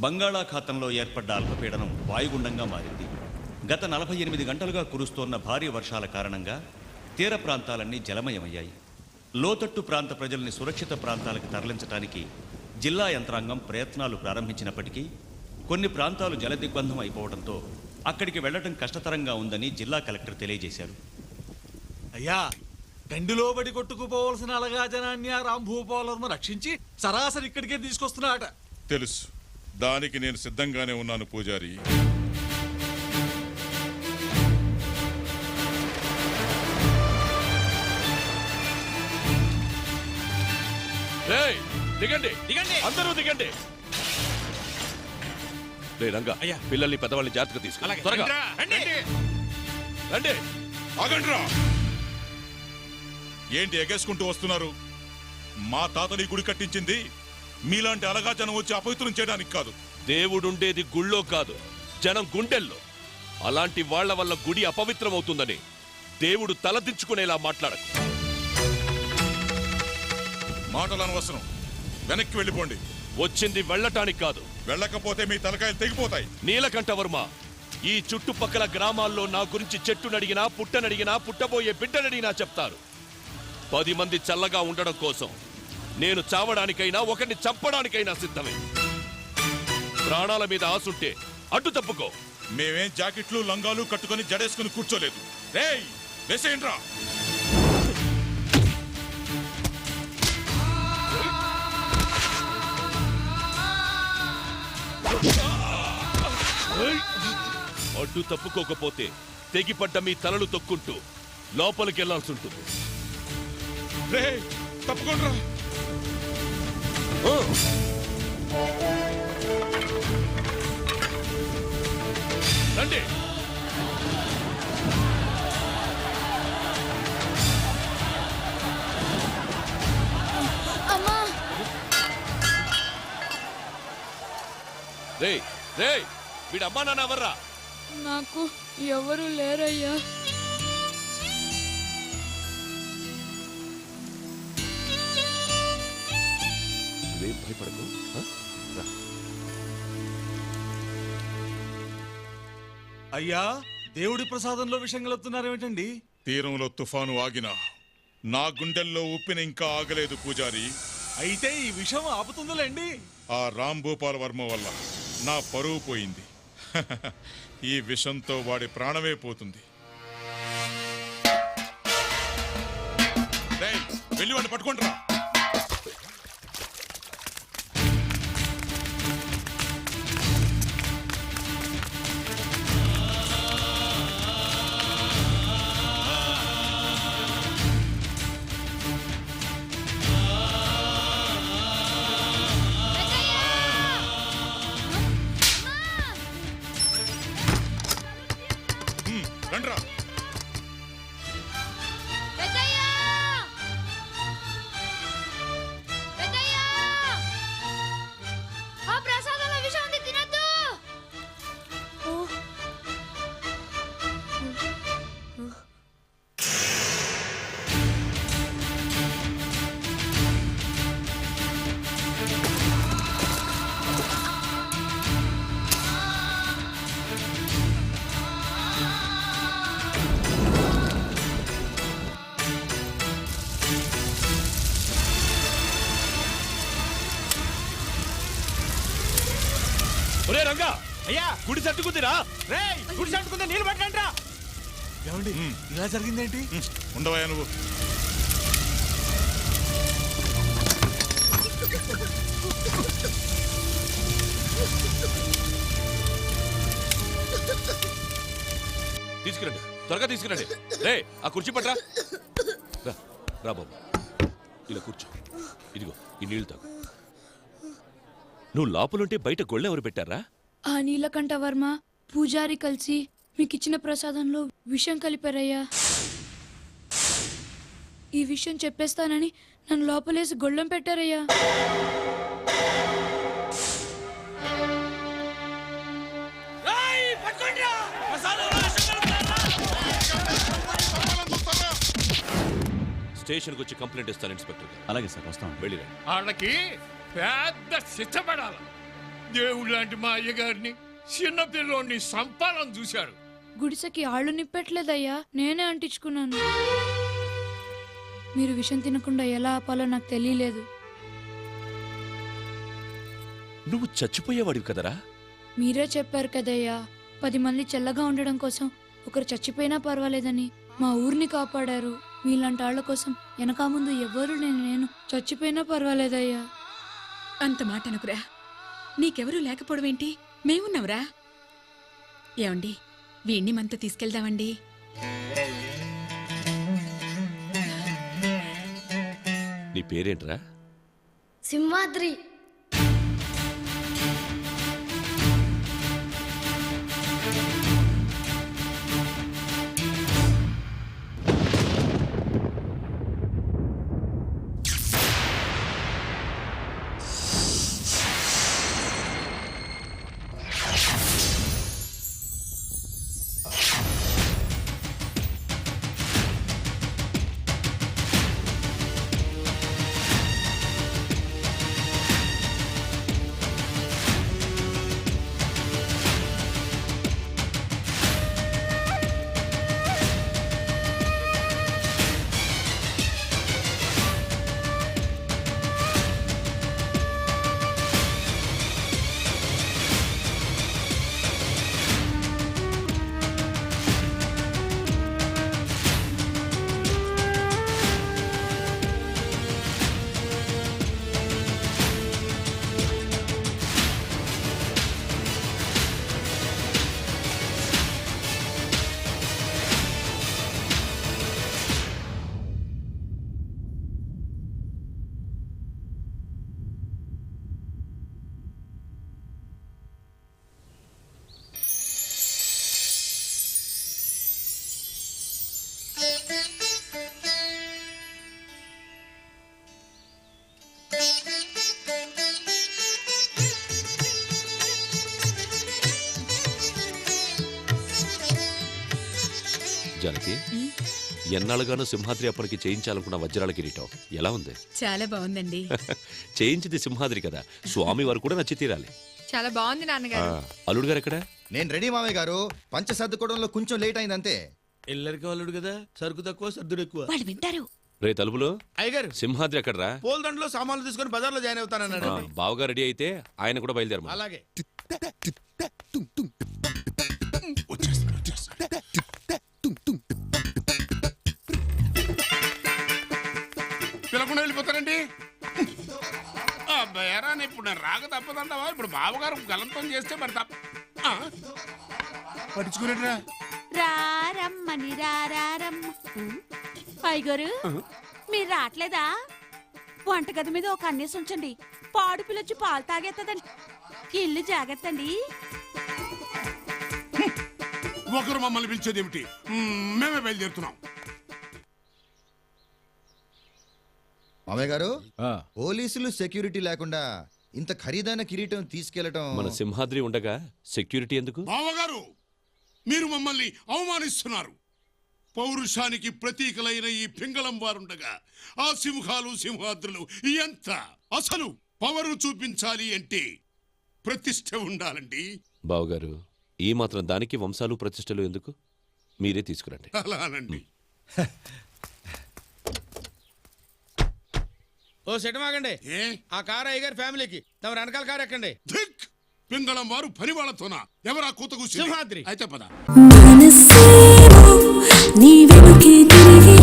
బంగాళాఖాతంలో ఏర్పడ్డ అల్పపీడనం వాయుగుండంగా మారింది. గత 48 గంటలుగా కురుస్తోన్న భారీ వర్షాల కారణంగా తీర ప్రాంతాలన్నీ జలమయమయ్యాయి. లోతట్టు ప్రాంత ప్రజల్ని సురక్షిత ప్రాంతాలకు తరలించడానికి జిల్లా యంత్రాంగం ప్రయత్నాలు ప్రారంభించినప్పటికీ కొన్ని ప్రాంతాలు జలదిగ్బంధం అయిపోవడంతో అక్కడికి వెళ్లడం కష్టతరంగా ఉందని జిల్లా కలెక్టర్ తెలియజేశారు. అయ్యా, గండిలో బడి కొట్టుకుపోవలసిన అలగా జనాన్ని ఆ రాంభూపాలవర్మ రక్షించి సరాసరి ఇక్కడికే తీసుకొస్తున్నాడట. తెలుసు, దానికి నేను సిద్ధంగానే ఉన్నాను పూజారి. దిగండి దిగండి, అందరూ దిగండి. రే రంగా, పిల్లల్ని పెద్దవాళ్ళని జాగ్రత్తగా తీసుకు. త్వరగా రండి. ఆగండ్రా, ఏంటి ఎగేసుకుంటూ వస్తున్నారు? మా తాతని గుడి కట్టించింది మీలాంటి అలగా జనం వచ్చి అపవిత్రం చేయడానికి కాదు. దేవుడుండేది గుళ్ళో కాదు, జనం గుండెల్లో. అలాంటి వాళ్ల వల్ల గుడి అపవిత్రమవుతుందని దేవుడు తలదించుకునేలా మాట్లాడకు. మాటలు అనవసరం, వెనక్కి వెళ్ళిపోండి. వచ్చింది వెళ్ళటానికి కాదు. వెళ్ళకపోతే మీ తలకాయలు తెగిపోతాయి. నీలకంఠవర్మ, ఈ చుట్టుపక్కల గ్రామాల్లో నా గురించి చెట్టునడిగినా, పుట్టనడిగినా, పుట్టబోయే బిడ్డనడిగినా చెప్తారు. 10 మంది చల్లగా ఉండడం కోసం నేను చావడానికైనా, ఒకరిని చంపడానికైనా సిద్ధమే. ప్రాణాల మీద ఆసుంటే అడ్డు తప్పుకో. మేమేం జాకెట్లు లంగాలు కట్టుకొని జడేసుకుని కూర్చోలేదు. రేయ్, వేసేయండ్రా. అడ్డు తప్పుకోకపోతే తెగిపడ్డ మీ తలలు తొక్కుంటూ లోపలికి వెళ్లాల్సి ఉంటుంది. రేయ్, తప్పుకోండ్రా. రండి. రే రే, వీడు అమ్మా నాన్న ఎవర్రా? నాకు ఎవరు లేరయ్యా. భయపడకు. అయ్యా, దేవుడి ప్రసాదంలో విషయం కలుపుతున్నారేమిటండి? తీరంలో తుఫాను ఆగినా నా గుండెల్లో ఉప్పిన ఇంకా ఆగలేదు పూజారి. అయితే ఈ విషయం ఆపుతుందిలేండి. ఆ రాంభూపాల వర్మ వల్ల నా పరువు పోయింది. ఈ విషంతో వాడి ప్రాణమే పోతుంది. వెళ్ళి వాడిని పట్టుకుంటారా. రండ్రా. ఒరే రంగా, అయ్యా గుడి సట్టుకుందిరా. రేయ్, గుడి సట్టుకుందా, నీళ్ళు పట్టండి. ఏమండి, ఇలా జరిగిందేంటి? ఉండవా నువ్వు. తీసుకురండి, త్వరగా తీసుకురండి. రే, ఆ కుర్చీ పట్రా. రా బాబు, ఇలా కూర్చో. ఇదిగో ఈ నీళ్లు తాగు. నువ్వు లోపలుంటే బయట గొళ్ళె ఎవరు పెట్టారా? ఆ నీలకంఠవర్మ పూజారి కలిసి మీకిచ్చిన ప్రసాదంలో విషం కలిపారయ్యా. ఈ విషయం చెప్పేస్తానని నన్ను లోపలేసి గొళ్ళెం పెట్టారయ్యా. స్టేషన్కి వచ్చి కంప్లైంట్ ఇస్తాను ఇన్స్పెక్టర్. అలాగే సార్, వస్తాం. వెళ్ళిరా. వాళ్ళకి పెద్ద శిక్ష పడాలి. దేవుడు లాంటి మా అయ్యగారిని చిన్న పిల్లోడిని సంపాలని చూశాడు. గుడిసెకి ఆళ్ళు నిప్పట్లేదయ్యా, నేనే అంటించుకున్నాను. మీరు విషం తినకుండా ఎలా ఆపాలో నాకు తెలియలేదు. నువ్వు చచ్చిపోయేవాడివి కదరా. మీరే చెప్పారు కదయ్యా, 10 మంది చల్లగా ఉండడం కోసం ఒకరు చచ్చిపోయినా పర్వాలేదని. మా ఊరిని కాపాడారు. మీలాంటి ఆళ్ల కోసం వెనక ముందు ఎవ్వరు నేను చచ్చిపోయినా పర్వాలేదయ్యా. అంత మాట అనుకురా. నీకెవరూ లేకపోవడమేంటి, మేమున్నావురా. ఏమండి, వీణ్ణి మనతో తీసుకెళ్దామండి. నీ పేరేంట్రా? సింహాద్రి. జానకి, ఎన్నాళ్ళుగానో సింహాద్రి అప్పటికి చేయించాలనుకున్న వజ్రాల కిరీటం ఎలా ఉంది? చాలా బాగుందండి. చేయించింది సింహాద్రి కదా, స్వామి వారు కూడా నచ్చి తీరాలి. చాలా బాగుంది నాన్నగారు. అల్లుడు గారు ఎక్కడ? నేను రెడీ మామయ్య గారు. పంచ సర్దుకోవడంలో కొంచెం లేట్ అయింది అంతే. ఎల్లరికి వాళ్ళుడు కదా, సరుకు తక్కువ సర్దుడు ఎక్కువ. వాళ్ళు వింటారు. రే తలుపులో అయ్యగారు సింహాద్రి ఎక్కడరా? పూలదండలో సామాన్లు తీసుకొని బజార్లో జాయిన్ అవుతానన్నాడు. బావగా రెడీ అయితే ఆయన కూడా బయలుదేరమా. అలాగే. పిలకుండా వెళ్ళిపోతారండి. అబ్బాయారా, ఇప్పుడు నేను రాక తప్పదంటావా? ఇప్పుడు బావగారు గలంతం చేస్తే మరి తప్ప పట్టించుకునేట్రా. రారమ్మని రారమ్మ. అయ్యగారు, మీరు రావట్లేదా? వంటగది మీద ఒక అన్నేసి ఉంచండి. పాడు పిల్లొచ్చి పాలు తాగేస్తుందండి. ఇల్లు జాగ్రత్తండి. ఒకరు మమ్మల్ని పిలిచేది ఏమిటి? మేమే బయలుదేరుతున్నాం. మామయ్య గారు, పోలీసులు సెక్యూరిటీ లేకుండా ఇంత ఖరీదైన కిరీటం తీసుకెళ్లటం. మన సింహాద్రి ఉండగా సెక్యూరిటీ ఎందుకు? బావగారు, మీరు మమ్మల్ని అవమానిస్తున్నారు. పౌరుషానికి ప్రతీకలైన ఈ పింగళం వారుండగా ఆ సింహాలు సింహాద్రులు ఎంత? అసలు పవరు చూపించాలి అంటే ప్రతిష్ఠ ఉండాలండి. బావగారు, ఈ మాత్రం దానికి వంశాలు ప్రతిష్టలు ఎందుకు? మీరే తీసుకురండి. అలానండి. ఓ సెటమాగండి, ఏ ఆ కారు అయ్యగారి ఫ్యామిలీకి తమ వెనకాల కారు ఎక్కండి. ధిక్! పింగళం వారు పని వాళ్ళతోనా? ఎవరా కూతకు సింహాద్రి. అయితే పద. మనసేమో నీ వెనుకే తిరిగి